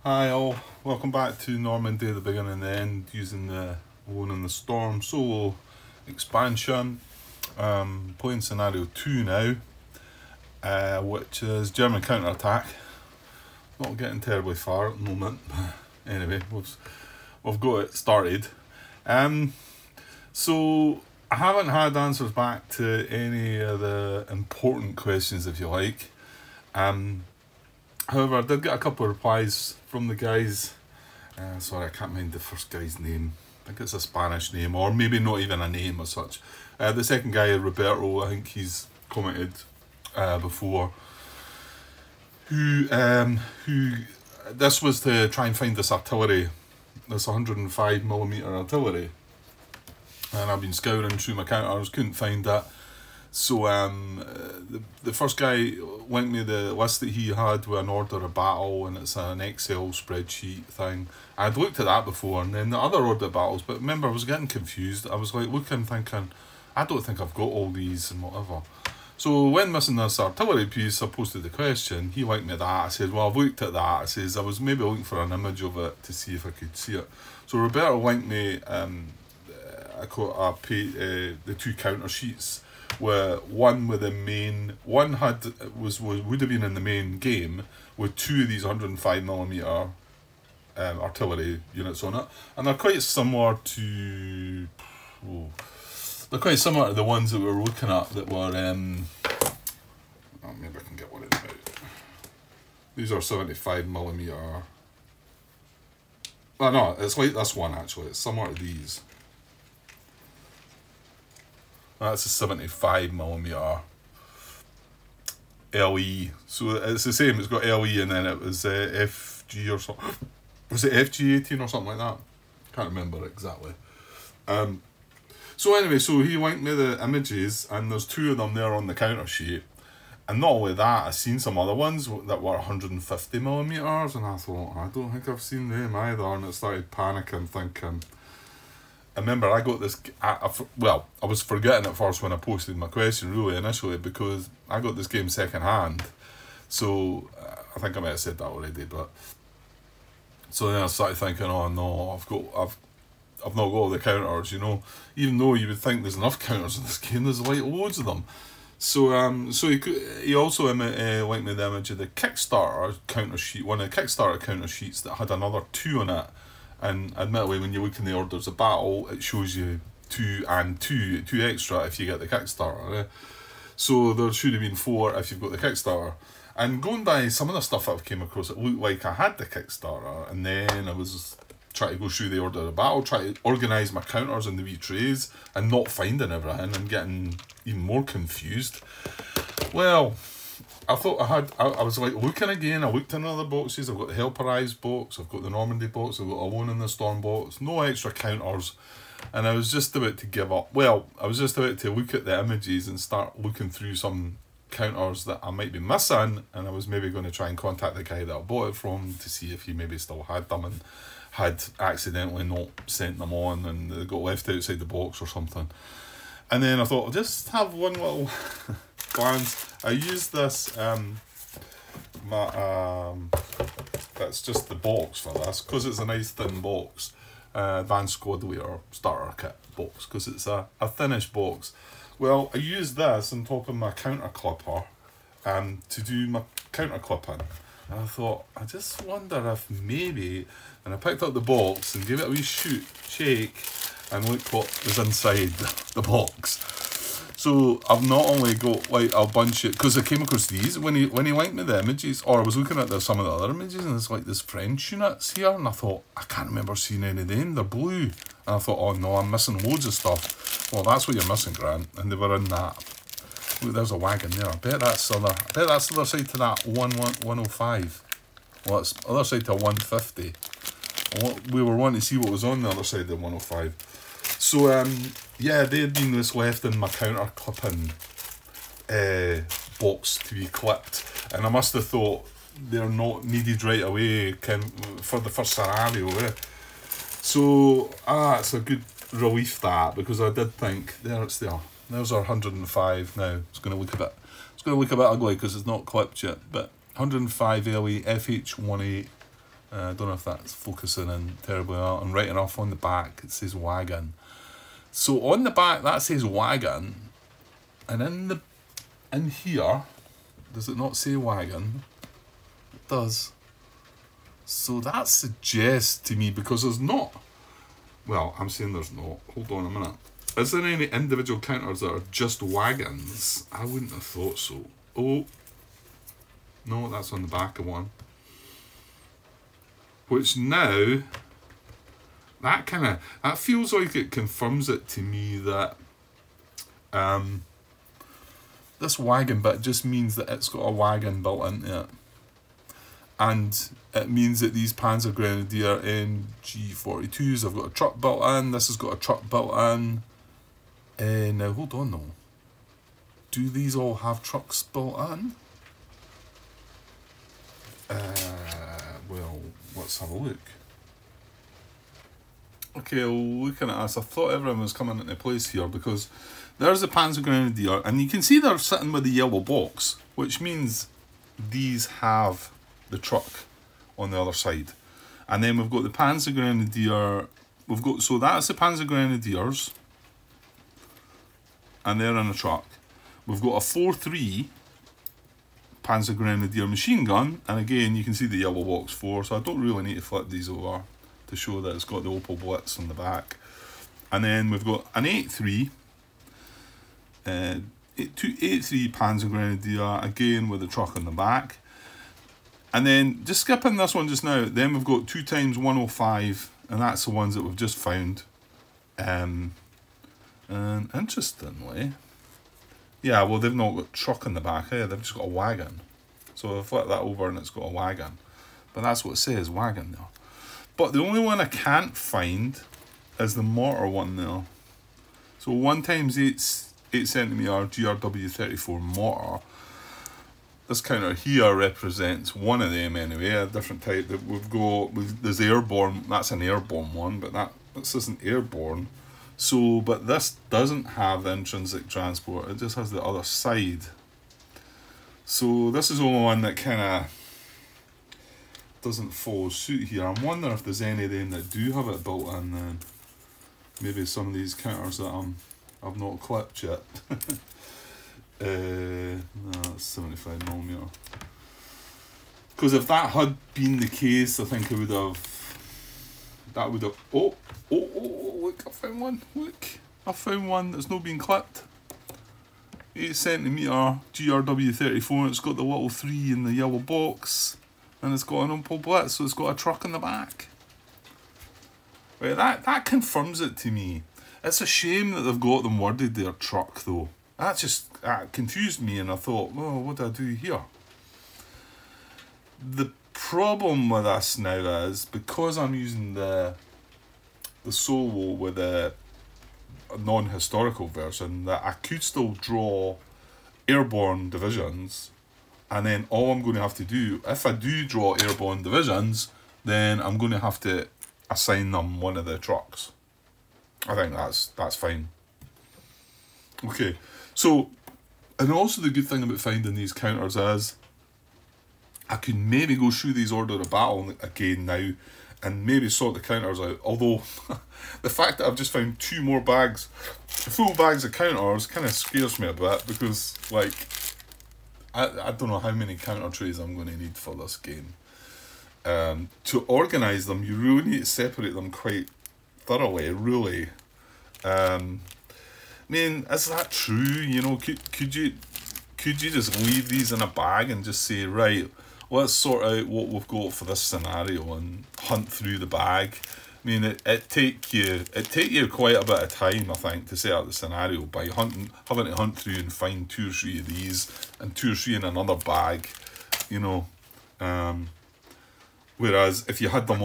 Hi all, welcome back to Normandy, the beginning and the end, using the Alone in the Storm solo expansion. Playing scenario 2 now, which is German counter-attack. Not getting terribly far at the moment. Anyway, we've got it started. So I haven't had answers back to any of the important questions, if you like. However, I did get a couple of replies from the guys. Sorry, I can't mind the first guy's name. I think it's a Spanish name, or maybe not even a name as such. The second guy, Roberto, I think he's commented before. Who this was to try and find this artillery, this 105mm artillery. And I've been scouring through my counters, couldn't find that. So the first guy went me the list that he had with an order of battle, and it's an Excel spreadsheet thing. I'd looked at that before, and then the other order of battles, but remember I was getting confused. I was like looking, thinking, I don't think I've got all these and whatever. So when missing this artillery piece, I posted the question. He liked me that. I said, well, I've looked at that. I says, I was maybe looking for an image of it to see if I could see it. So Roberto linked me the two counter sheets. Where one with the main would have been in the main game with two of these 105mm artillery units on it, and they're quite similar to the ones that we were looking at that were maybe I can get one in out. These are 75mm. Well, no, it's like this one actually. It's similar to these. That's a 75mm LE. So it's the same, it's got LE and then it was FG or something. Was it FG18 or something like that? Can't remember exactly. So anyway, so he linked me the images and there's two of them there on the counter sheet. And not only that, I've seen some other ones that were 150mm and I thought, I don't think I've seen them either. And I started panicking, thinking... I remember I got this, I was forgetting at first when I posted my question really initially because I got this game second hand. So I think I might have said that already, but so then I started thinking, oh no, I've not got all the counters, you know, even though you would think there's enough counters in this game, there's like loads of them. So he also linked me the image of the Kickstarter counter sheet, one of the Kickstarter counter sheets that had another two on it. And admittedly, when you look in the orders of battle, it shows you two extra if you get the Kickstarter. So there should have been 4 if you've got the Kickstarter. And going by some of the stuff I've came across, it looked like I had the Kickstarter, and then I was trying to go through the order of battle, try to organise my counters in the wee trays, and not finding everything, and getting even more confused. Well, I thought I was like looking again. I looked in other boxes. I've got the Helperize box, I've got the Normandy box, I've got Alone in the Storm box, no extra counters, and I was just about to give up. Well, I was just about to look at the images and start looking through some counters that I might be missing, and I was maybe going to try and contact the guy that I bought it from to see if he maybe still had them and had accidentally not sent them on and they got left outside the box or something. And then I thought, I'll just have one little glance. I used this, that's just the box for this, because it's a nice thin box, Advanced Squad Leader Starter Kit box, because it's a thinnish box. Well, I used this on top of my counter clipper to do my counter clipping. And I thought, I just wonder if maybe, and I picked up the box and gave it a wee shake, and look what was inside the box. So I've not only got like a bunch of, because I came across these when he linked me the images, or I was looking at some of the other images, and there's like this French units here, and I thought, I can't remember seeing any of them, they're blue. And I thought, oh no, I'm missing loads of stuff. Well, that's what you're missing, Grant, and they were in that. Look, there's a wagon there. I bet that's the other side to that 105. Well, it's the other side to 150. We were wanting to see what was on the other side of the 105. So, yeah, they had been this left in my counter clipping box to be clipped. And I must have thought they're not needed right away for the first scenario. So, it's a good relief that, because I did think, there's our 105 now. It's going to look a bit ugly because it's not clipped yet, but 105 LE FH18 I don't know if that's focusing in terribly well. And right enough on the back it says wagon. So on the back that says wagon, and in here, does it not say wagon? It does. So that suggests to me, because there's not, well, I'm saying there's not, hold on a minute. Is there any individual counters that are just wagons? I wouldn't have thought so. Oh, no, that's on the back of one. Which now, that feels like it confirms it to me that this wagon bit just means that it's got a wagon built into it. And it means that these Panzer Grenadier NG42s have got a truck built in. This has got a truck built in. Now, hold on though. Do these all have trucks built in? Well, let's have a look. Okay, looking at this, I thought everyone was coming into place here, because there's the Panzer Grenadier, and you can see they're sitting with the yellow box, which means these have the truck on the other side. And then we've got the Panzer Grenadier, so that's the Panzer Grenadiers, and they're in a truck. We've got a 4.3 Panzer Grenadier machine gun, and again you can see the yellow box 4, so I don't really need to flip these over to show that it's got the Opel Blitz on the back. And then we've got an 8.3 Panzer Grenadier, again with the truck on the back. And then, just skipping this one just now, then we've got 2x105, and that's the ones that we've just found. And interestingly, yeah, well, they've not got truck in the back, they've just got a wagon. So I flip that over and it's got a wagon. But that's what it says, wagon there. But the only one I can't find is the mortar one there. So 1x8cm GRW34 mortar. This counter here represents one of them anyway, a different type that we've got. There's airborne, that's an airborne one, but this isn't airborne. So, but this doesn't have the intrinsic transport, it just has the other side. So this is the only one that kind of doesn't follow suit here. I'm wondering if there's any of them that do have it built in then. Maybe some of these counters that I've not clipped yet. No, that's 75mm. Because if that had been the case, I think it would have. That would have. Oh, look! I found one. Look, I found one that's not been clipped. 8cm GRW34. It's got the little 3 in the yellow box, and it's got an Opel Blitz, so it's got a truck in the back. Right, that confirms it to me. It's a shame that they've got them worded their truck though. That confused me, and I thought, well, what do I do here? The problem with this now is, because I'm using the Solo with a non-historical version, that I could still draw airborne divisions, and then all I'm going to have to do, if I do draw airborne divisions, then I'm going to have to assign them one of the trucks. I think that's fine. Okay. So, and also the good thing about finding these counters is I can maybe go through these order of battle again now and maybe sort the counters out. Although, the fact that I've just found 2 more bags, full bags of counters, kind of scares me a bit, because, like, I don't know how many counter trays I'm going to need for this game. To organise them, you really need to separate them quite thoroughly, really. I mean, is that true? You know, could you just leave these in a bag and just say, right, let's sort out what we've got for this scenario and hunt through the bag? I mean, it take you quite a bit of time, I think, to set up the scenario by having to hunt through and find 2 or 3 of these and 2 or 3 in another bag, you know. Whereas if you had them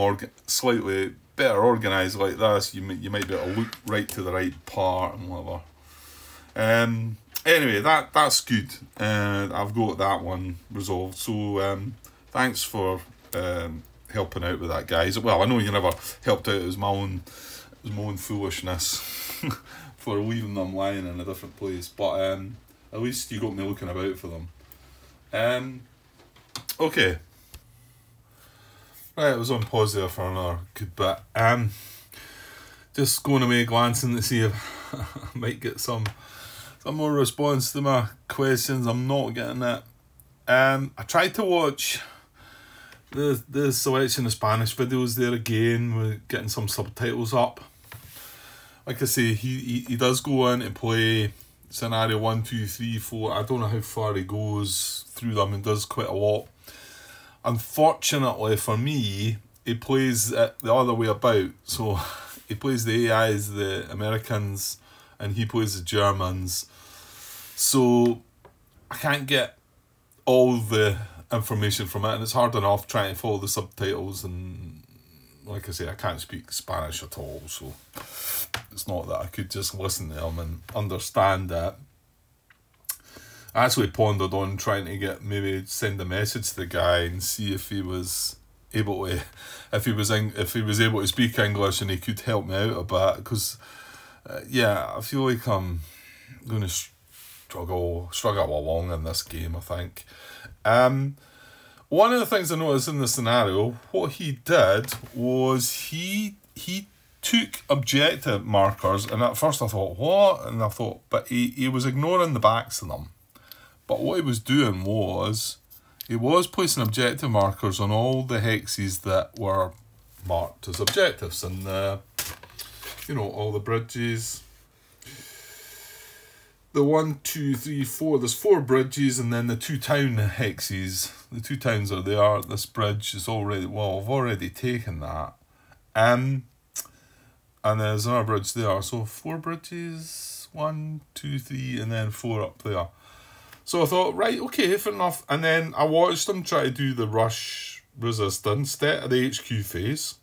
slightly better organised like this, you might be able to look right to the right part and whatever. Anyway, that's good. I've got that one resolved. So thanks for helping out with that, guys. Well, I know you never helped out. It was my own foolishness for leaving them lying in a different place. But at least you got me looking about for them. Okay. Right, it was on pause there for another good bit. Just going away glancing to see if I might get some more response to my questions. I'm not getting it. I tried to watch the selection of Spanish videos there again, with getting some subtitles up. Like I say, he does go in and play scenario 1, 2, 3, 4. I don't know how far he goes through them and does quite a lot. Unfortunately for me, he plays it the other way about. So he plays the AIs, the Americans, and he plays the Germans. So I can't get all the information from it, and it's hard enough trying to follow the subtitles, and like I say, I can't speak Spanish at all, so it's not that I could just listen to them and understand it. I actually pondered on trying to maybe send a message to the guy and see if he was able to, if he was able to speak English and he could help me out a bit, because yeah, I feel like I'm going to struggle along in this game, I think. One of the things I noticed in the scenario, what he did was he took objective markers, and at first I thought, what? And I thought, but he was ignoring the backs of them. But what he was doing was, he was placing objective markers on all the hexes that were marked as objectives, and you know, all the bridges. The 1, 2, 3, 4. There's 4 bridges, and then the 2 town hexes. The 2 towns are there. This bridge is already, well, I've already taken that. And there's another bridge there. So 4 bridges, 1, 2, 3, and then 4 up there. So I thought, right, okay, fair enough. And then I watched him try to do the rush resistance at the HQ phase.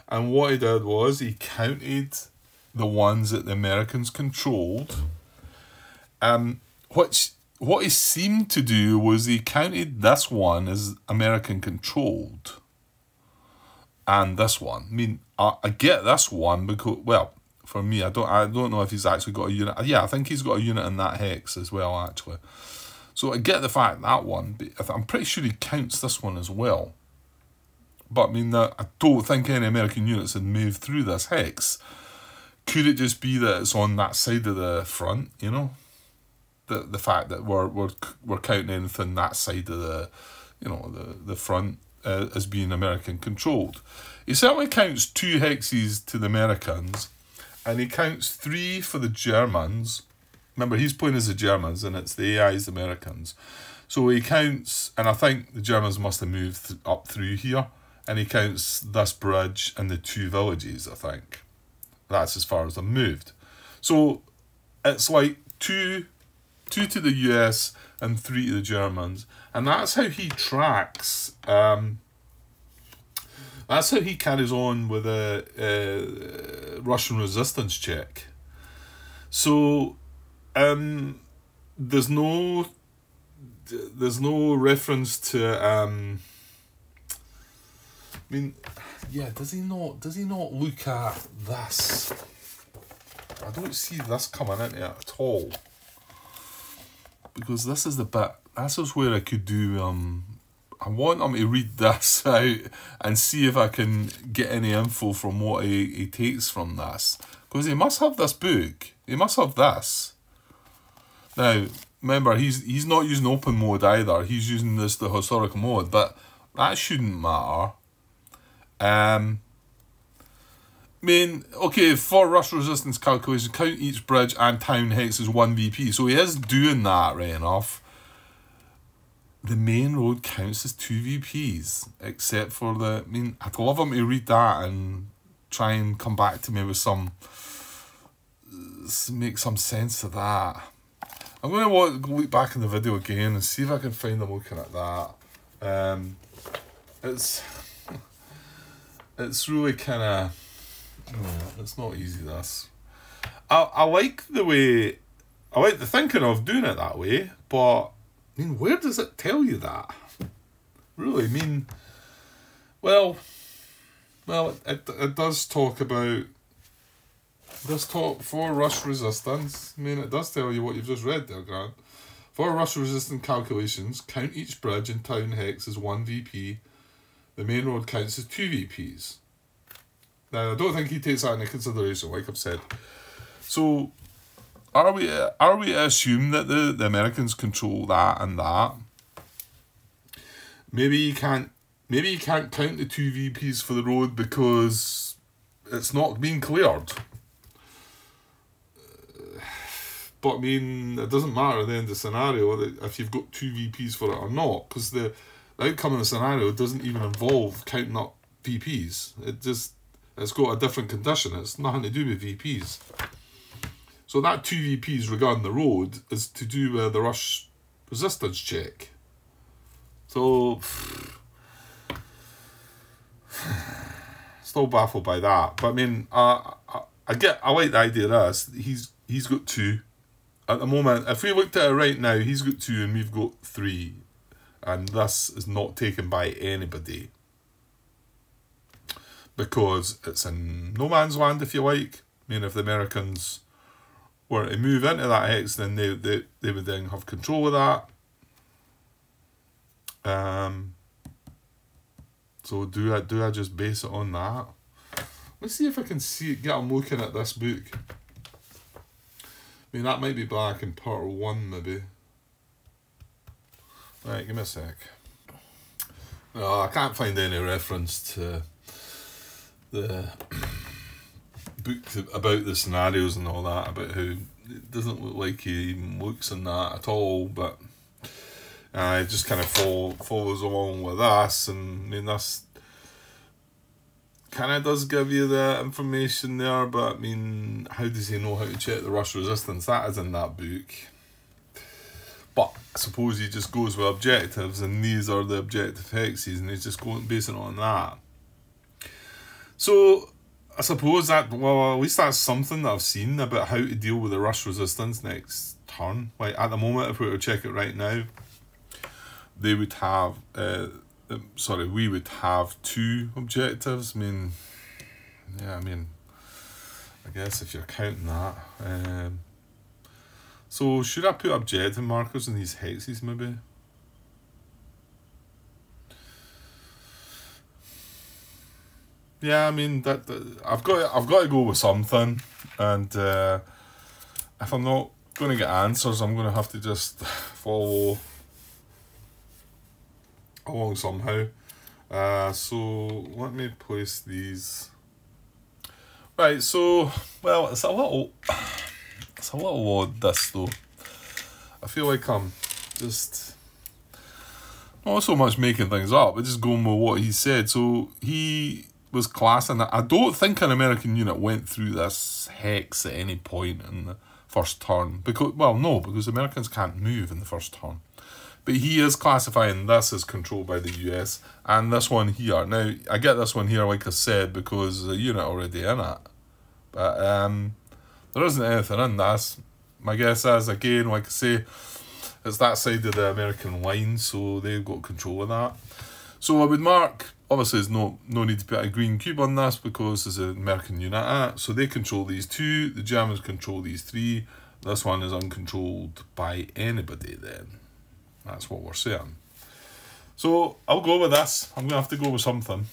And what he did was he counted the ones that the Americans controlled. What he seemed to do was he counted this one as American controlled, and this one. I mean, I get this one because, well, for me, I don't know if he's actually got a unit. Yeah, I think he's got a unit in that hex as well, actually. So I get the fact that one, but I'm pretty sure he counts this one as well. But I mean, I don't think any American units had moved through this hex. Could it just be that it's on that side of the front, you know? The fact that we're counting anything that side of the, you know, the front as being American controlled. He certainly counts 2 hexes to the Americans, and he counts 3 for the Germans. Remember, he's playing as the Germans, and it's the AI's Americans. So he counts, and I think the Germans must have moved up through here, and he counts this bridge and the 2 villages, I think. That's as far as they've moved. So it's like 2 to the US and 3 to the Germans, and that's how he tracks. That's how he carries on with a Russian resistance check. So there's no reference to. I mean, yeah, does he not look at this? I don't see this coming into it at all. Because this is the bit, this is where I could do, I want him to read this out and see if I can get any info from what he takes from this. Because he must have this book, he must have this. Now, remember, he's not using open mode either, he's using the historical mode, but that shouldn't matter. I mean, okay, for rush resistance calculation, count each bridge and town hex as 1 VP. So he is doing that, right enough. The main road counts as 2 VPs, except for the... I mean, I'd love him to read that and try and come back to me with some... make some sense of that. I'm going to look back in the video again and see if I can find him looking at that. It's really kind of... it's not easy, this. I like the way... I like the thinking of doing it that way, but... I mean, where does it tell you that? Really, I mean... Well, it does talk about... This talk for rush resistance. I mean, it does tell you what you've just read there, Grant. For rush resistance calculations, count each bridge and town hex as 1 VP. the main road counts as 2 VPs. Now, I don't think he takes that into consideration, like I've said. So, are we to assume that the Americans control that and that? Maybe you can't count the 2 VPs for the road because it's not being cleared. But I mean, it doesn't matter at the end of the scenario if you've got 2 VPs for it or not, because the outcome of the scenario doesn't even involve counting up VPs. It's got a different condition. It's nothing to do with VPs. So that 2 VPs regarding the road is to do with the rush resistance check. So, still baffled by that. But I mean, I like the idea of this. He's got 2. At the moment, if we looked at it right now, he's got 2 and we've got 3. And this is not taken by anybody. Because it's in no man's land, if you like. I mean, if the Americans were to move into that hex, then they would then have control of that. So do I just base it on that? Let's see if I can get them looking at this book. I mean, that might be back in part 1, maybe. Right, give me a sec. Oh, I can't find any reference to the book about the scenarios and all that, about how it doesn't look like he even looks in that at all, but it just kind of follows along with us. And I mean, this kind of does give you the information there, but I mean, how does he know how to check the rush resistance? That is in that book. But I suppose he just goes with objectives, and these are the objective hexes, and he's just going basing it on that. So I suppose that, well, at least that's something that I've seen about how to deal with the rush resistance next turn. Like at the moment, if we were to check it right now, they would have, we would have 2 objectives. I mean, yeah, I guess if you're counting that. So should I put objective markers in these hexes maybe? Yeah, I mean that I've got to go with something, and if I'm not going to get answers, I'm going to have to just follow along somehow. So let me place these. Right, so well, it's a little odd, this though. I feel like I'm just not so much making things up, but just going with what he said. So he was classing that. I don't think an American unit went through this hex at any point in the first turn. Because Americans can't move in the first turn. But he is classifying this as controlled by the US, and this one here. Now, I get this one here, like I said, because there's a unit already in it. But there isn't anything in this. My guess is, again, like I say, it's that side of the American line, so they've got control of that. So I would mark, obviously there's no need to put a green cube on this because there's an American unit in it. So they control these 2, the Germans control these 3. This one is uncontrolled by anybody then. That's what we're saying. So I'll go with this. I'm going to have to go with something.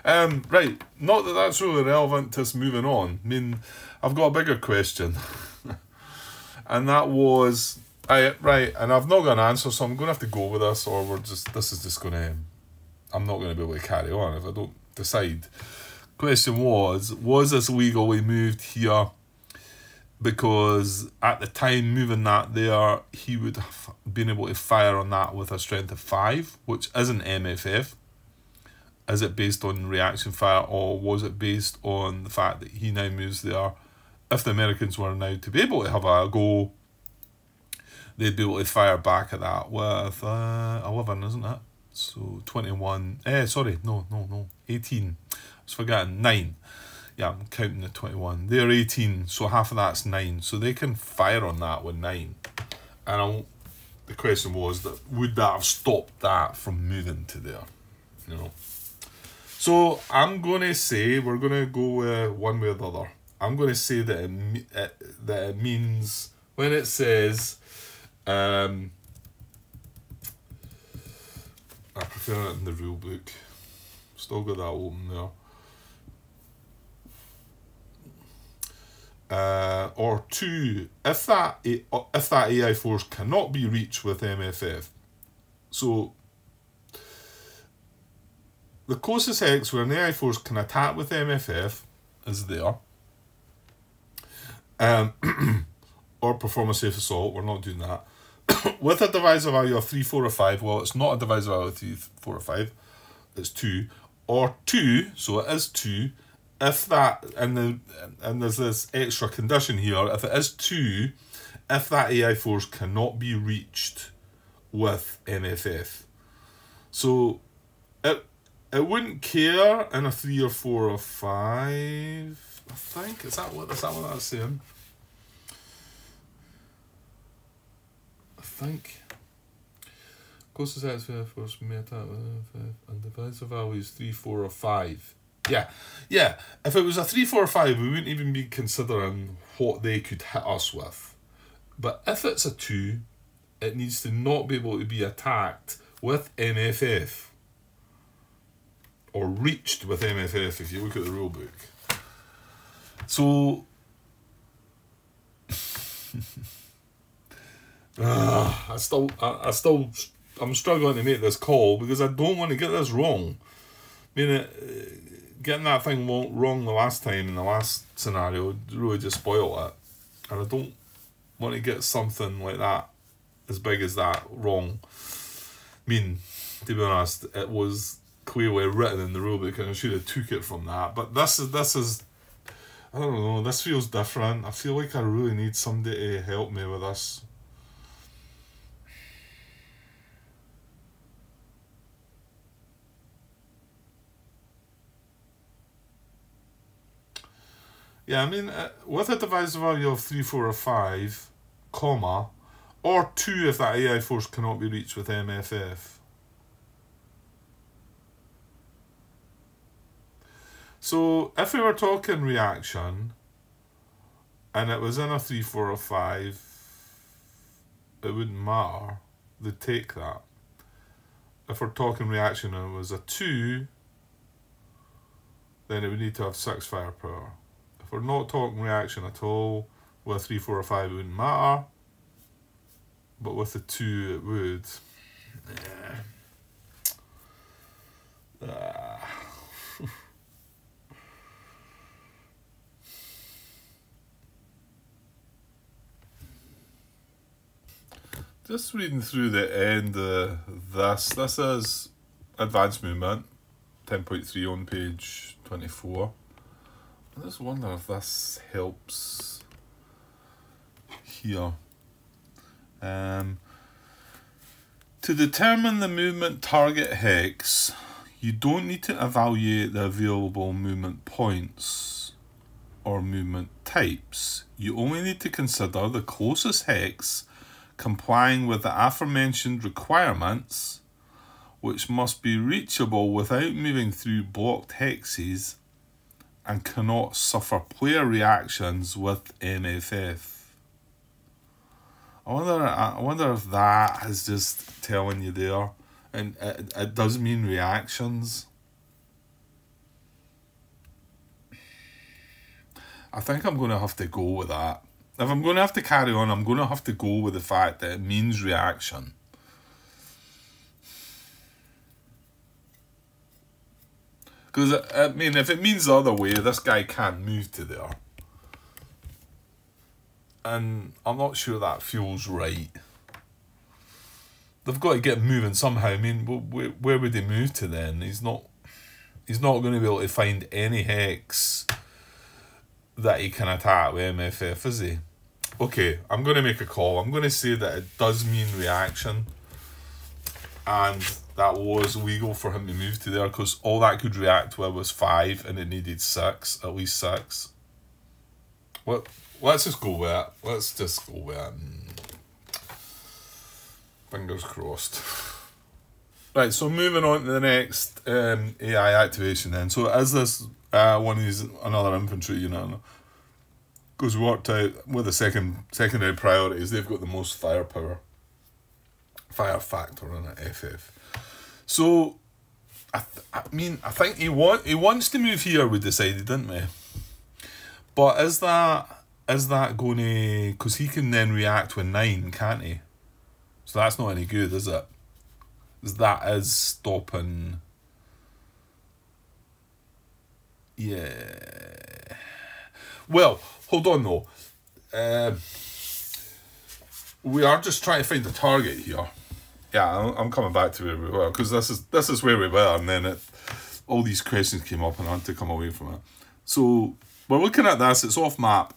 Right, not that that's really relevant to us moving on. I mean, I've got a bigger question. And that was, right, and I've not got an answer, so I'm going to have to go with this, or this is just going to, I'm not going to be able to carry on if I don't decide. Question was this legally moved here? Because at the time moving that there, he would have been able to fire on that with a strength of 5, which isn't MFF. Is it based on reaction fire, or was it based on the fact that he now moves there? If the Americans were now to be able to have a go, they'd be able to fire back at that with 11, isn't it? So 21, 18. I was forgetting, 9. Yeah, I'm counting the 21. They're 18, so half of that's 9. So they can fire on that with 9. And the question was, would that have stopped that from moving to there? You know. So I'm going to say, we're going to go one way or the other. I'm going to say that it means, when it says, I prefer it in the rule book. Still got that open there. Or 2, if that AI force cannot be reached with MFF. So the closest hex where an AI force can attack with MFF is there. Or perform a safe assault. We're not doing that. With a divisor value of 3, 4, or 5, well, it's not a divisor value of 3, 4, or 5. It's 2. Or 2, so it is 2. If that, and there's this extra condition here, if it is 2, if that AI force cannot be reached with MFF. So it wouldn't care in a 3 or 4 or 5. I think, is that what that's saying? I think. Closest hex for force meta and divisor value is 3, 4, or 5. Yeah. If it was a 3, 4, or 5, we wouldn't even be considering what they could hit us with. But if it's a 2, it needs to not be able to be attacked with MFF. Or reached with MFF if you look at the rulebook. So I'm struggling to make this call because I don't want to get this wrong. I mean, getting that thing wrong the last time in the last scenario really just spoiled it. And I don't want to get something like that, as big as that, wrong. I mean, to be honest, it was clearly written in the rulebook and I should have took it from that. But this is I don't know, this feels different. I feel like I really need somebody to help me with this. Yeah, I mean, with a divisor value of 3, 4, or 5, comma, or 2 if that AI force cannot be reached with MFF. So, if we were talking reaction, and it was in a 3, 4, or 5, it wouldn't matter. They'd take that. If we're talking reaction and it was a 2, then it would need to have 6 firepower. If we're not talking reaction at all, with a 3, 4, or 5 it wouldn't matter. But with the 2 it would. Just reading through the end of this is advanced movement, 10.3 on page 24. I just wonder if this helps here. To determine the movement target hex, you don't need to evaluate the available movement points or movement types. You only need to consider the closest hex complying with the aforementioned requirements, which must be reachable without moving through blocked hexes and cannot suffer player reactions with MFF. I wonder if that is just telling you there, and it does mean reactions. I think I'm going to have to go with that. If I'm going to have to carry on, I'm going to have to go with the fact that it means reaction. Because, I mean, if it means the other way, this guy can't move to there. And I'm not sure that feels right. They've got to get moving somehow. I mean, where would they move to then? He's not going to be able to find any hex that he can attack with MFF, is he? Okay, I'm going to make a call. I'm going to say that it does mean reaction. And that was legal for him to move to there because all that could react with was 5 and it needed 6, at least 6. Well, let's just go with it. Let's just go with it. Fingers crossed. Right, so moving on to the next AI activation then. So as this one is another infantry unit, because we worked out with the secondary priorities, they've got the most firepower. Fire factor in it, FF. So, I think he wants to move here, we decided, didn't we? But is that going to... Because he can then react with 9, can't he? So that's not any good, is it? That is stopping... Yeah. Well, hold on though. We are just trying to find the target here. Yeah, I'm coming back to where we were, because this is where we were, and then all these questions came up and I had to come away from it. So we're looking at this, it's off map.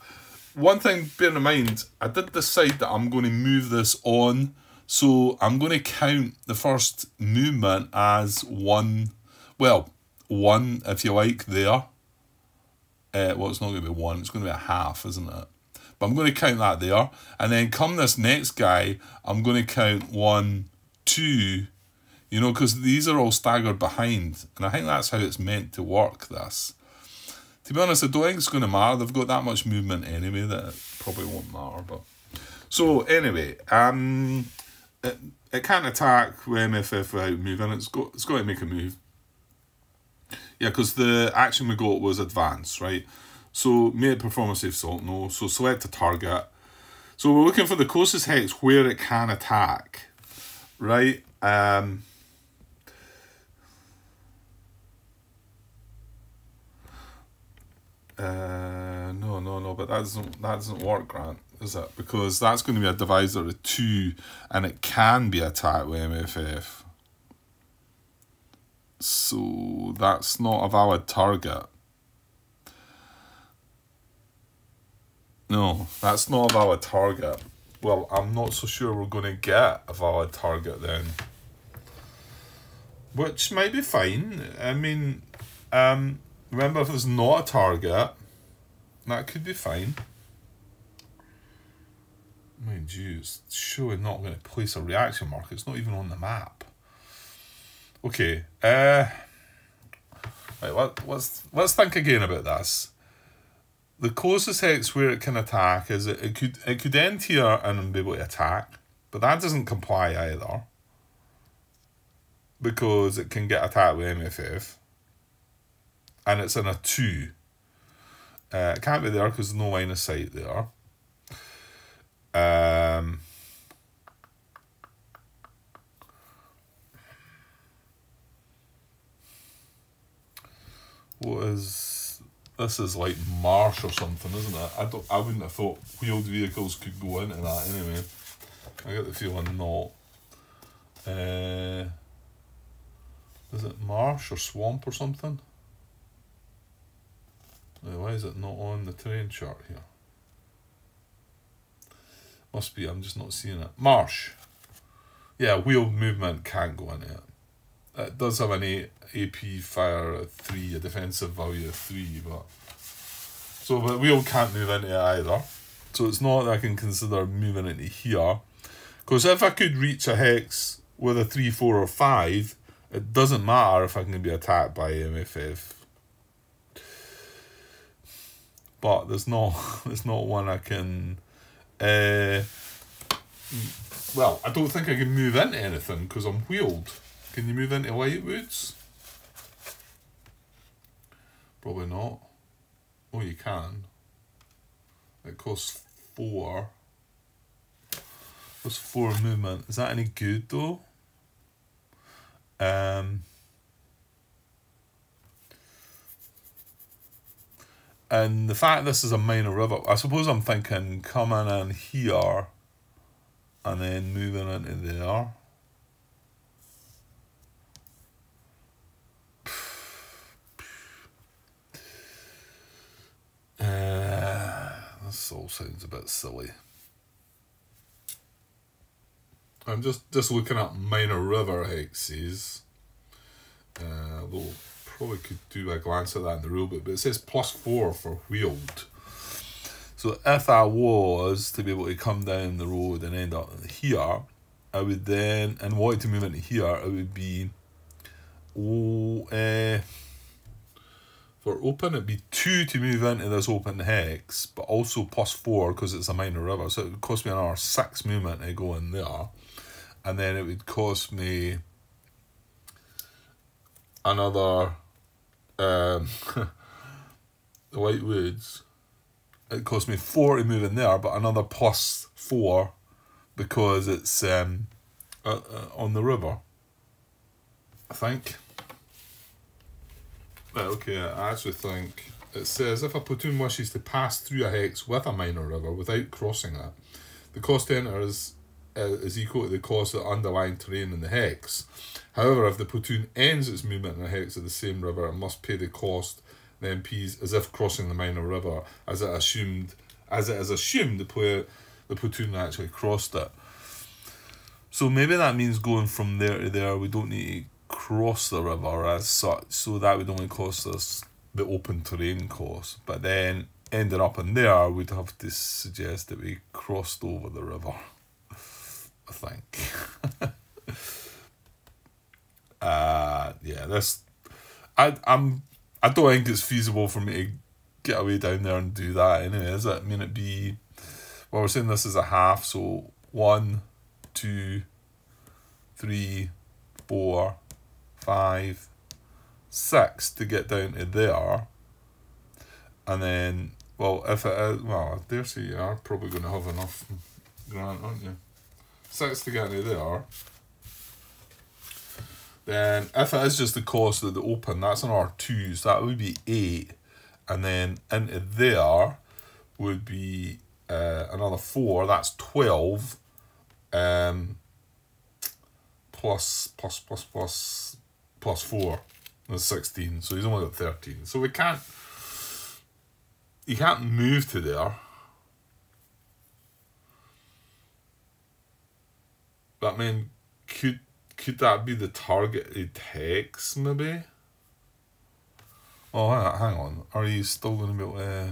One thing, bear in mind, I did decide that I'm going to move this on, so I'm going to count the first movement as 1, well, 1 if you like there. Well, it's not going to be 1, it's going to be a half, isn't it? But I'm going to count that there, and then come this next guy, I'm going to count 1, 2, you know, because these are all staggered behind, and I think that's how it's meant to work, this. To be honest, I don't think it's going to matter. They've got that much movement anyway that it probably won't matter. But so anyway, it can't attack with MFF without moving. It's got to make a move. Yeah, because the action we got was advance, right? So make perform a safe assault, no. So select a target. So we're looking for the closest hex where it can attack, right? No, but that doesn't work, Grant, is it? Because that's going to be a divisor of 2, and it can be attacked with MFF. So that's not a valid target. No, that's not a valid target. Well, I'm not so sure we're going to get a valid target then. Which might be fine. I mean, remember, if it's not a target, that could be fine. Mind you, it's surely not going to place a reaction mark. It's not even on the map. Okay. Right, let's think again about this. The closest hex where it can attack is it could end here and be able to attack, but that doesn't comply either, because it can get attacked with MFF, and it's in a 2. It can't be there because there's no line of sight there. What is this? Is like marsh or something, isn't it? I wouldn't have thought wheeled vehicles could go into that anyway. I get the feeling not. Is it marsh or swamp or something? Why is it not on the terrain chart here? Must be, I'm just not seeing it. Marsh. Yeah, wheeled movement can't go into it. It does have an AP fire at 3, a defensive value of 3, but wheeled can't move into it either. So it's not that I can consider moving into here. Because if I could reach a hex with a 3, 4, or 5, it doesn't matter if I can be attacked by MFF. But there's not one I can. Well, I don't think I can move into anything because I'm wheeled. Can you move into Lightwoods? Probably not. Oh, you can. It costs 4. What's 4 movement? Is that any good though? And the fact this is a minor river, I suppose I'm thinking coming in here and then moving into there. This all sounds a bit silly. I'm just looking at minor river hexes. Though probably could do a glance at that in the rulebook, but it says +4 for wheeled. So if I was to be able to come down the road and end up here, I would then, and wanted to move into here, it would be, for open, it'd be 2 to move into this open hex, but also +4 because it's a minor river. So it would cost me another 6 movement to go in there. And then it would cost me another the White Woods. It cost me 4 to move in there, but another plus 4 because it's on the river, I think. Right, okay, I actually think it says if a platoon wishes to pass through a hex with a minor river without crossing it, the cost to enter is equal to the cost of the underlying terrain in the hex. However, if the platoon ends its movement in a hex of the same river, it must pay the cost the MPs as if crossing the minor river, as it is assumed the platoon actually crossed it. So maybe that means going from there to there, we don't need to cross the river as such, so that would only cost us the open terrain cost. But then ending up in there, we'd have to suggest that we crossed over the river, I think. Yeah, I don't think it's feasible for me to get away down there and do that anyway, is it? I mean, it'd be, well, we're saying this is a half, so 1, 2, 3, 4, 5, 6 to get down to there. And then, well, if it is, well, I dare say you are probably going to have enough grant, aren't you? 6 to get to there. Then, if it is just the cost of the open, that's another 2, so that would be 8. And then into there would be another 4, that's 12. Plus 4, that's 16. So he's only got 13. So you can't move to there. But I mean, could that be the targeted hex, maybe? Oh, hang on. Are you still going to be able to...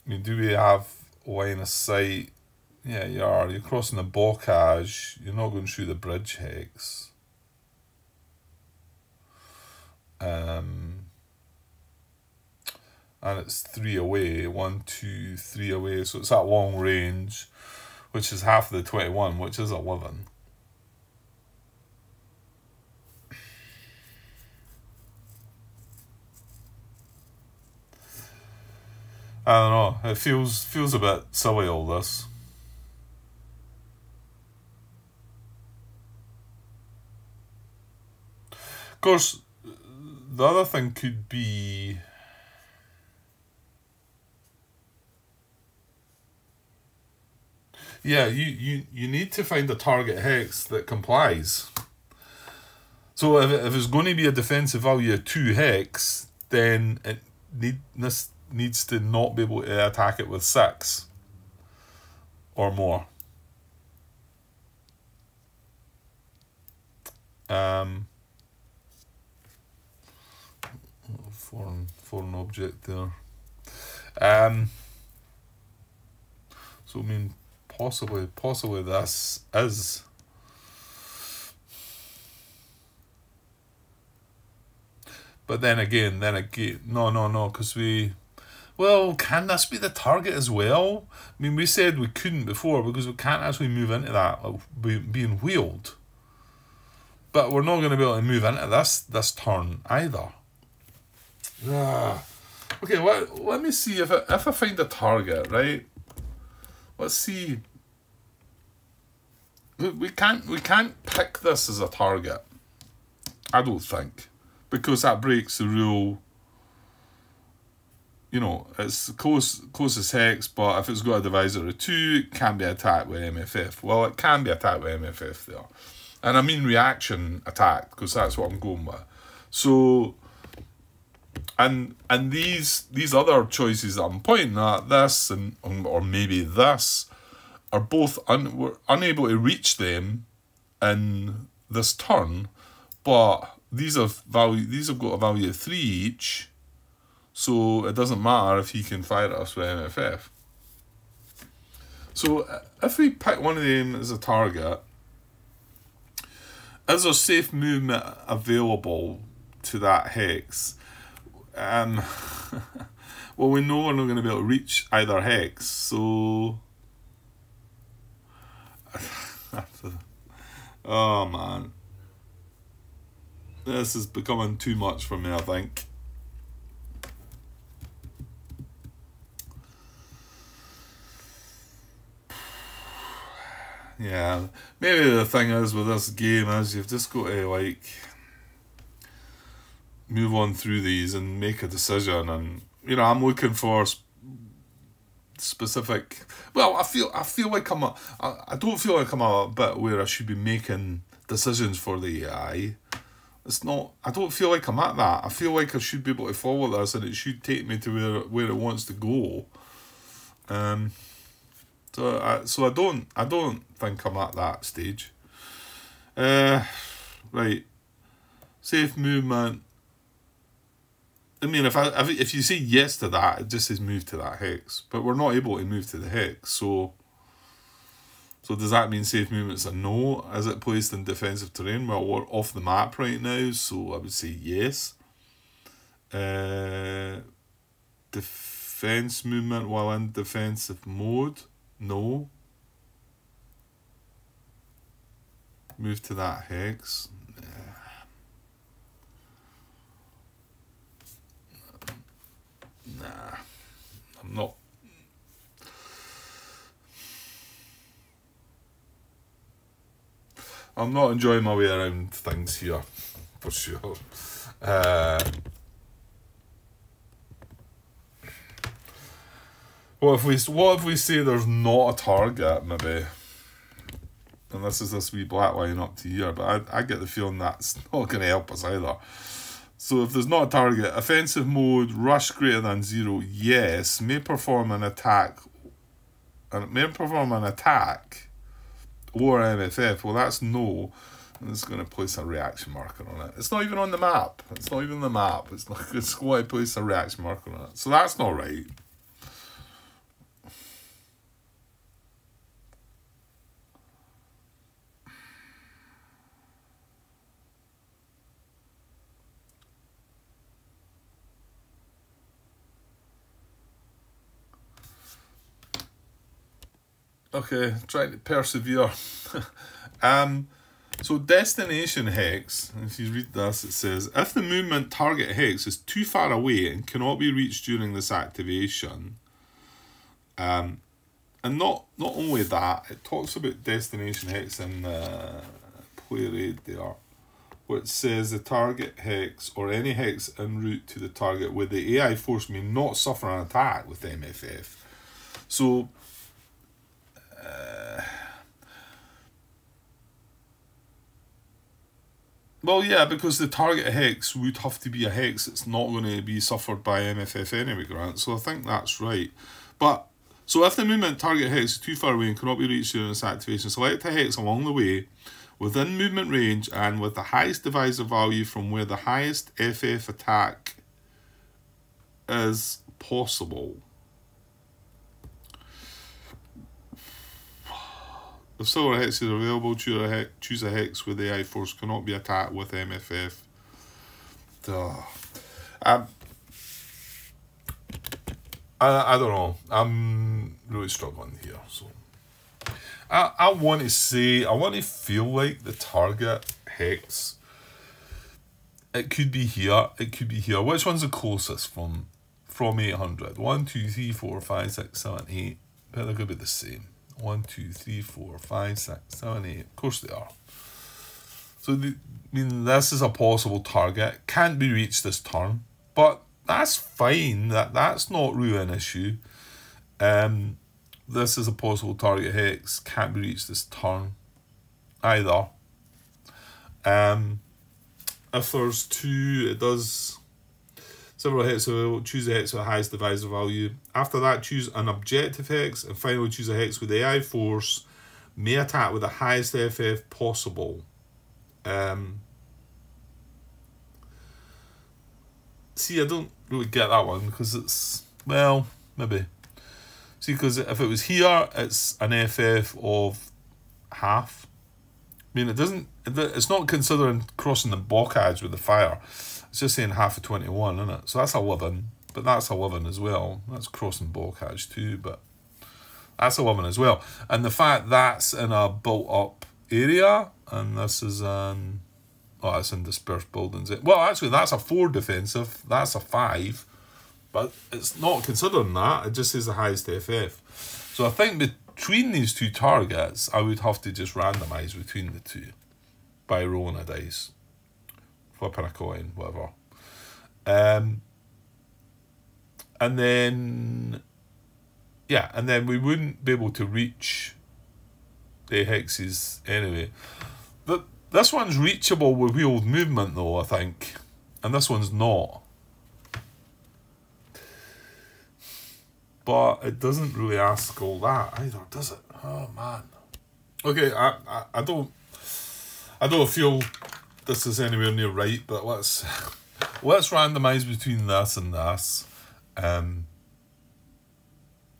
I mean, do we have line of sight? Yeah, you are. You're crossing the bocage. You're not going through the bridge hex. And it's 3 away. 1, 2, 3 away. So it's that long range, which is half of the 21, which is 11. I don't know. It feels a bit silly, all this. Of course, the other thing could be... Yeah, you need to find a target hex that complies. So if it's going to be a defensive value of 2 hex, then this needs to not be able to attack it with 6 or more. Foreign object there. So I mean, possibly this is. But then again, no, because well, can this be the target as well? I mean, we said we couldn't before because we can't actually move into that being wheeled. But we're not going to be able to move into this turn either. Okay, let me see if I find a target, right? Let's see. We can't pick this as a target, I don't think, because that breaks the rule. You know, it's closest hex, but if it's got a divisor of 2, it can be attacked with MFF. Well, it can be attacked with MFF there. And I mean reaction attack, because that's what I'm going with. So, and these other choices that I'm pointing at, this or maybe this, are both we're unable to reach them in this turn, but these have got a value of 3 each. So it doesn't matter if he can fire at us with MFF. So if we pick one of them as a target, is there safe movement available to that hex? Well, we know we're not going to be able to reach either hex, so... Oh, man. This is becoming too much for me, I think. Yeah, maybe the thing is with this game is you've just got to like move on through these and make a decision. And you know, I'm looking for specific. Well, I feel like I don't feel like I'm a bit where I should be making decisions for the AI. It's not. I don't feel like I'm at that. I feel like I should be able to follow this, and it should take me to where it wants to go. So I don't think I'm at that stage. Right. Safe movement. I mean, if you say yes to that, it just says move to that hex. But we're not able to move to the hex, so does that mean safe movement's a no? Is it placed in defensive terrain? Well, we're off the map right now, so I would say yes. Defense movement while in defensive mode? No. Move to that hex? Nah. I'm not. I'm not enjoying my way around things here, for sure. What if we say there's not a target, maybe? And this is this wee black line up to here, but I get the feeling that's not going to help us either. So if there's not a target, offensive mode, rush greater than 0, yes, may perform an attack. And it may perform an attack or MFF. Well, that's no. And it's going to place a reaction marker on it. It's not even on the map. It's not even on the map. It's going to place a reaction marker on it. So that's not right. Okay, trying to persevere. So destination hex, if you read this, it says, if the movement target hex is too far away and cannot be reached during this activation, and not only that, it talks about destination hex in player aid there, where it says the target hex or any hex en route to the target where the AI force may not suffer an attack with MFF. So well, yeah, because the target hex would have to be a hex that's not going to be suffered by MFF anyway, Grant. So I think that's right. But, so if the movement target hex is too far away and cannot be reached during this activation, select a hex along the way within movement range and with the highest divisor value from where the highest FF attack is possible. If several hexes are available, choose a hex where the AI force cannot be attacked with MFF. I don't know. I'm really struggling here. So I want to feel like the target hex. It could be here. It could be here. Which one's the closest from 800? 1, 2, 3, 4, 5, 6, 7, 8. But they're going to be the same. 1, 2, 3, 4, 5, 6, 7, 8. Of course they are. So, I mean, this is a possible target. Can't be reached this turn. But that's fine. That's not really an issue. This is a possible target hex. Can't be reached this turn either. If there's two, it does several hexes. So choose a hex with the highest divisor value. After that, choose an objective hex, and finally choose a hex with the AI force may attack with the highest FF possible. See, I don't really get that one because it's, well, maybe. See, because if it was here, it's an FF of half. I mean, it's not considering crossing the blockage with the fire. It's just saying half of 21, isn't it? So that's 11, but that's 11 as well. That's crossing blockage too, but that's 11 as well. And the fact that's in a built-up area, and this is an Oh, that's in dispersed buildings. Well, actually, that's a 4 defensive. That's a 5. But it's not considering that. It just says the highest FF. So I think between these two targets, I would have to just randomise between the two by rolling a dice. Flipping a coin, whatever. And then, yeah, and then we wouldn't be able to reach the hexes anyway. But this one's reachable with wheeled movement, though, I think. And this one's not. But it doesn't really ask all that either, does it? Oh, man. Okay, I don't feel this is anywhere near right, but let's randomise between this and this.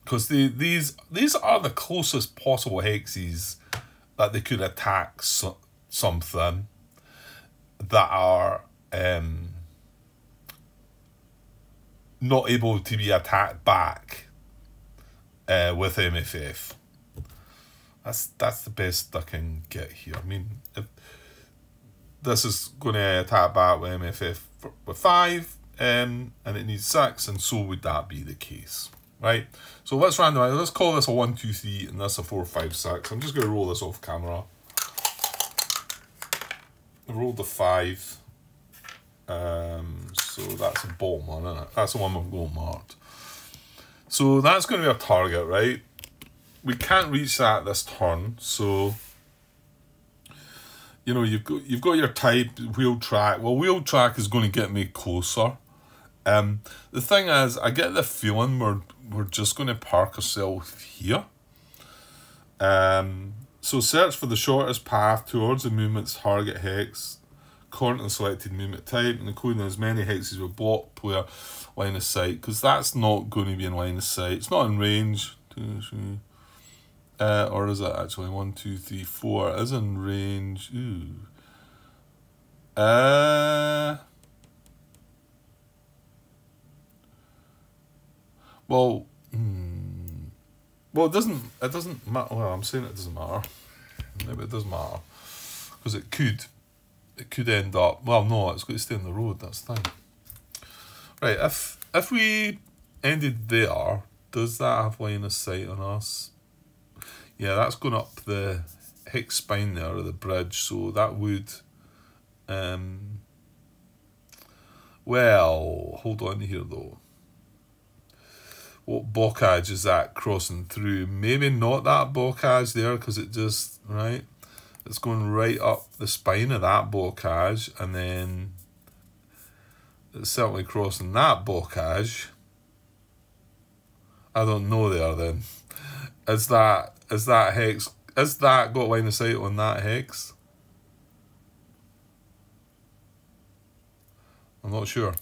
Because these are the closest possible hexes that they could attack something that are not able to be attacked back with MFF. That's the best I can get here. I mean, if this is going to attack back with MFF with 5, and it needs 6, and so would that be the case, right? So let's randomize. Let's call this a 1, 2, 3, and that's a 4, 5, 6. I'm just going to roll this off camera. I rolled the 5. So that's the bottom one, isn't it? That's the one we've got marked. So that's going to be our target, right? We can't reach that this turn, so you know you've got your type wheel track. Well, wheel track is going to get me closer. The thing is, I get the feeling we're just going to park ourselves here. So search for the shortest path towards the movement's target hex, according to the selected movement type, and including as many hexes with block player line of sight, because that's not going to be in line of sight. It's not in range. 2, 3. Or is it actually 1, 2, 3, 4? It is in range. Ooh. Well, well, it doesn't matter. Well, I'm saying it doesn't matter. Maybe it does matter, because it could end up. Well, no, it's going to stay on the road. That's the thing. Right. If we ended there, does that have line of sight on us? Yeah, that's going up the hex spine there, or the bridge, so that would, well, hold on here though. What bocage is that crossing through? Maybe not that bocage there, because it just, right, it's going right up the spine of that bocage, and then it's certainly crossing that bocage. I don't know there then. Is that hex? Is that got line of sight on that hex? I'm not sure.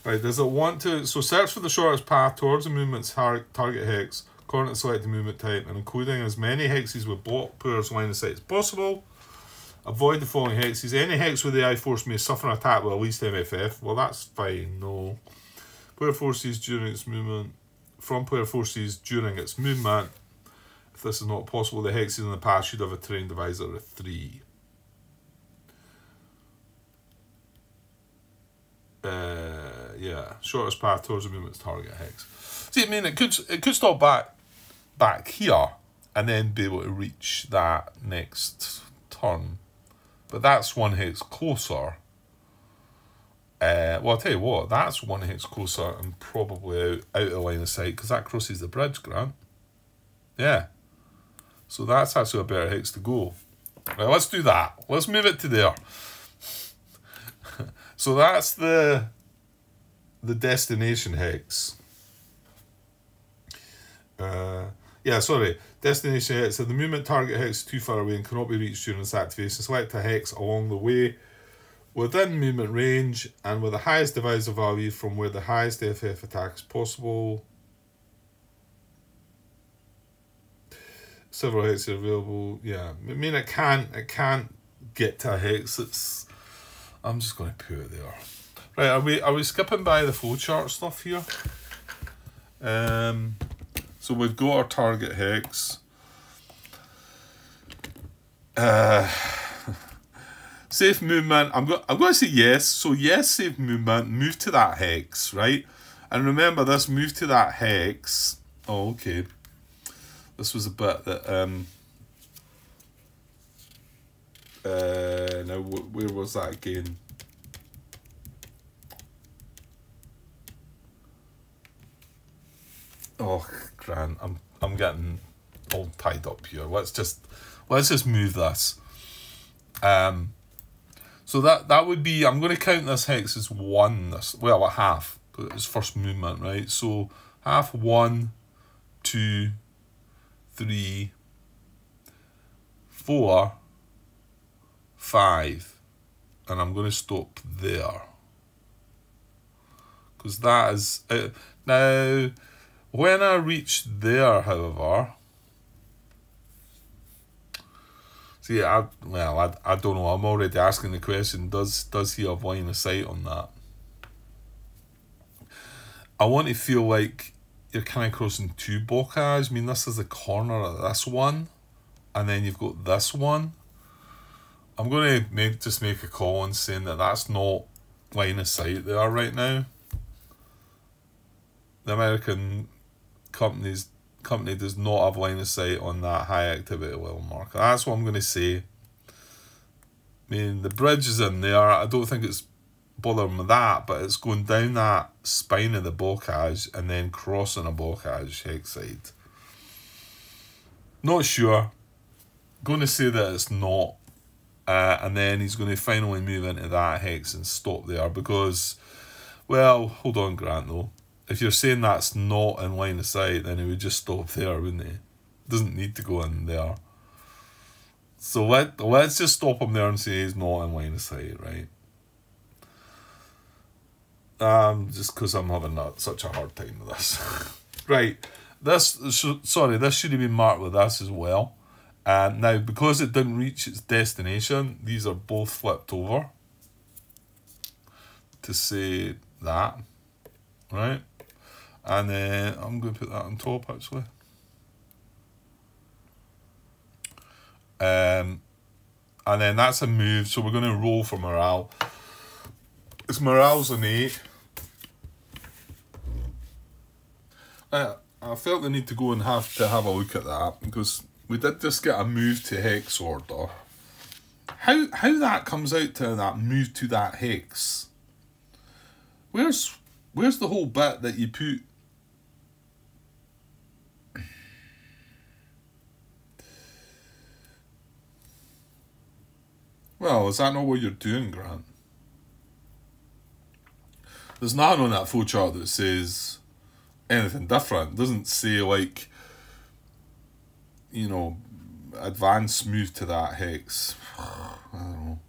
Right, does it want to? So search for the shortest path towards the movement's target hex, according to the selected movement type, and including as many hexes with block player's line of sight as possible. Avoid the following hexes. Any hex with the AI force may suffer an attack with at least MFF. Well, that's fine, no. Player forces during its movement. From player forces during its movement. If this is not possible, the hexes in the path should have a terrain divisor of 3. Yeah, shortest path towards the movement's target hex. See, I mean, it could stop back here and then be able to reach that next turn. But that's 1 hex closer. Well, I'll tell you what, that's 1 hex closer and probably out of line of sight, because that crosses the bridge, Grant. Yeah. So that's actually a better hex to go. Right, let's do that. Let's move it to there. So that's the destination hex. Yeah, sorry. Destination hex. So the movement target hex is too far away and cannot be reached during its activation. Select a hex along the way within movement range and with the highest divisor value from where the highest FF attack is possible. Several hexes are available. Yeah, I mean, it can't get to a hex. I'm just going to put it there. Right, are we skipping by the flowchart stuff here? So we've got our target hex. Safe movement. I'm going to say yes. So yes, safe movement. Move to that hex, right? And remember this. Move to that hex. Oh, okay. This was a bit that now where was that again? Oh, Grant, I'm getting all tied up here. Let's just move this. So that would be, I'm going to count this hex as one. Well, a half, but it's first movement, right? So half, 1, 2, 3, 4, 5, and I'm going to stop there because that is now. When I reach there, however, see, I don't know. I'm already asking the question: Does he have line of sight on that? I want to feel like you're kind of crossing two bocages. I mean, this is the corner of this one, and then you've got this one. I'm going to just make a call on saying that that's not line of sight there right now. The American company does not have line of sight on that high activity level marker. That's what I'm going to say. I mean, the bridge is in there. I don't think it's bothering with that, but it's going down that spine of the bocage and then crossing a bocage hex side. Not sure. Going to say that it's not. And then he's going to finally move into that hex and stop there because, well, hold on, Grant, though. If you're saying that's not in line of sight, then he would just stop there, wouldn't he? Doesn't need to go in there. So let's just stop him there and say he's not in line of sight, right? Just because I'm having such a hard time with this. Right. This should have been marked with this as well. Now, because it didn't reach its destination, these are both flipped over to say that, right? And then I'm going to put that on top, actually. And then that's a move, so we're going to roll for morale. It's morale's an 8. I felt the need to go and have a look at that because we did just get a move to hex order. How that comes out to that move to that hex? Where's the whole bit that you put? Well, is that not what you're doing, Grant? There's nothing on that flowchart that says anything different. It doesn't say, like, you know, advance move to that hex. I don't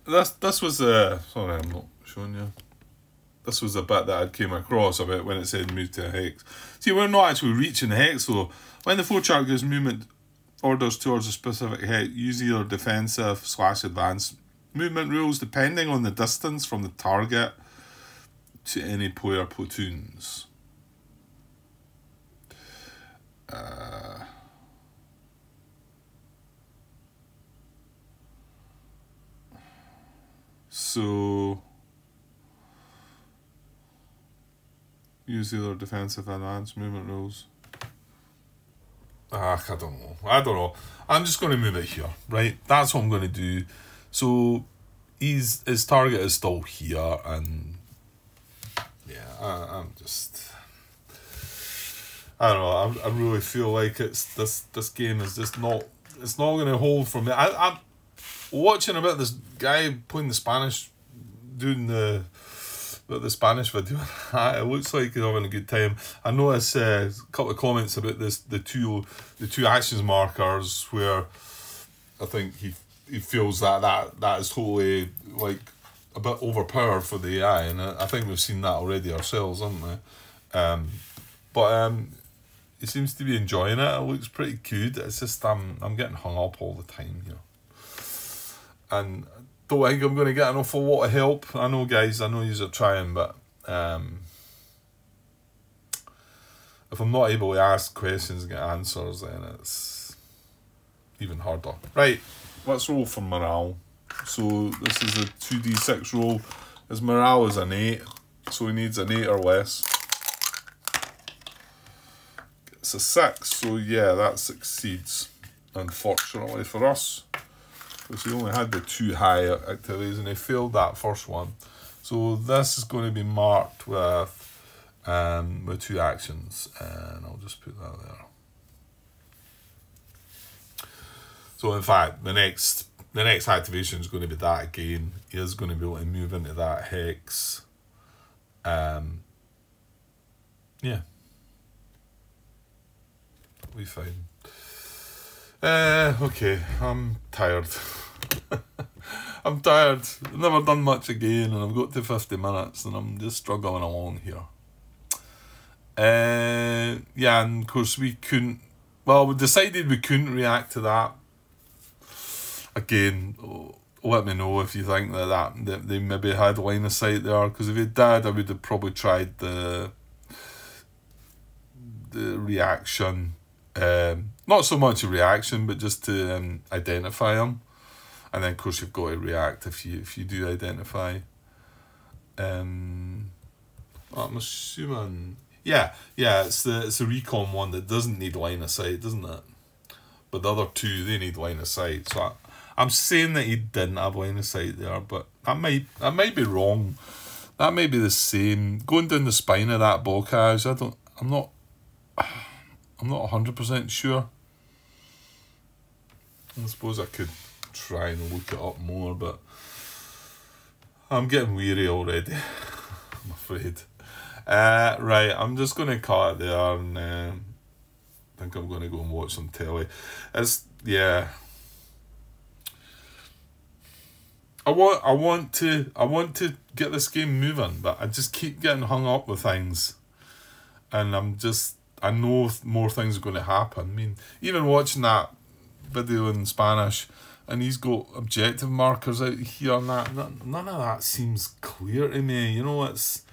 know. This was sorry, I'm not showing you. This was a bit that I came across about when it said move to a hex. See, we're not actually reaching the hex, though. When the flowchart gives movement orders towards a specific hex, use either defensive / advanced movement rules depending on the distance from the target to any player platoons. So use either defensive and advanced movement rules. I don't know. I'm just going to move it here, right? That's what I'm going to do. So his target is still here, and yeah, I'm just, I don't know. I really feel like it's this game is just not. It's not going to hold for me. I'm watching a bit this guy playing the Spanish, doing the Spanish video. It looks like he's having a good time. I noticed a couple of comments about this the two actions markers where I think he feels that is totally like a bit overpowered for the AI, and I think we've seen that already ourselves, haven't we? But he seems to be enjoying it. It looks pretty good. It's just I'm getting hung up all the time here, and don't think I'm going to get an awful lot of help. I know, guys, I know you're trying, but if I'm not able to ask questions and get answers, then it's even harder. Right, let's roll for morale. So this is a 2d6 roll. His morale is an 8, so he needs an 8 or less. It's a 6, so yeah, that succeeds. Unfortunately for us, because he only had the 2 high activities and he failed that first one. So this is going to be marked with 2 actions, and I'll just put that there. So in fact, the next activation is going to be that again. He is going to be able to move into that hex. Yeah. That'll be fine. Okay, I'm tired. I'm tired. I've never done much again, and I've got to 50 minutes, and I'm just struggling along here. Yeah, and of course we couldn't... Well, we decided we couldn't react to that. Again, let me know if you think that they maybe had line of sight there, because if it did, I would have probably tried the reaction. Not so much a reaction, but just to identify them, and then of course you've got to react if you do identify. I'm assuming, yeah, it's the recon one that doesn't need line of sight, doesn't it? But the other 2, they need line of sight. So I'm saying that he didn't have line of sight there, but that might be wrong. That may be the same. Going down the spine of that bocage, I'm not 100% sure. I suppose I could try and look it up more, but I'm getting weary already. I'm afraid. Right, I'm just going to cut it there, and I think I'm going to go and watch some telly. Yeah. I want to get this game moving, but I just keep getting hung up with things, and I know more things are going to happen. I mean, even watching that video in Spanish, and he's got objective markers out here, and that none of that seems clear to me. You know, it's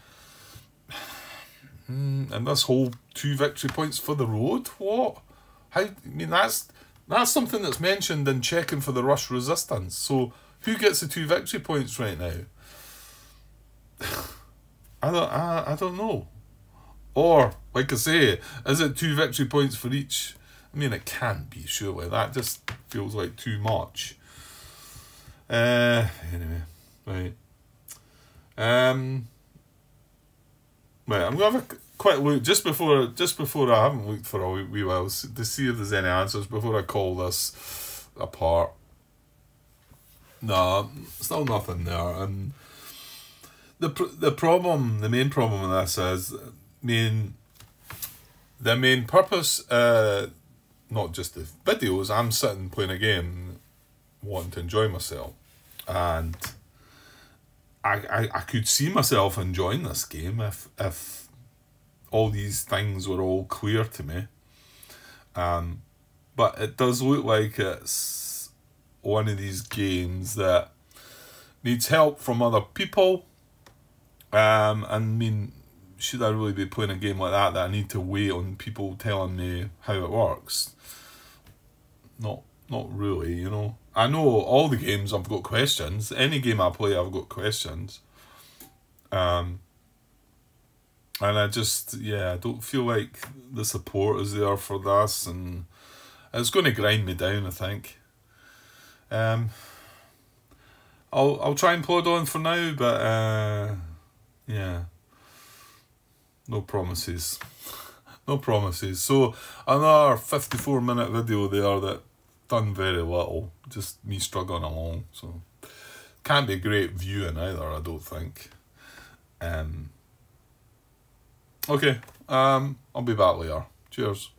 and this whole 2 victory points for the road. What? How? I mean, that's something that's mentioned in checking for the rush resistance. So who gets the 2 victory points right now? I don't know. Or, like I say, is it 2 victory points for each? I mean, it can't be, surely. That just feels like too much. Anyway, right. Right, I'm going to have a quick look just before I haven't looked for a wee while to see if there's any answers before I call this apart. No, still nothing there. And the main problem with this is, the main purpose, not just the videos, I'm sitting playing a game, wanting to enjoy myself, and I could see myself enjoying this game if all these things were all clear to me. But it does look like it's one of these games that needs help from other people. I mean, should I really be playing a game like that I need to wait on people telling me how it works? Not really, you know. I know all the games I've got questions. Any game I play, I've got questions. And I just, I don't feel like the support is there for this, and it's going to grind me down, I think. I'll try and plod on for now, but yeah, no promises. No promises. So another 54-minute video there that done very little, just me struggling along. So can't be great viewing either, I don't think. Okay, I'll be back later. Cheers.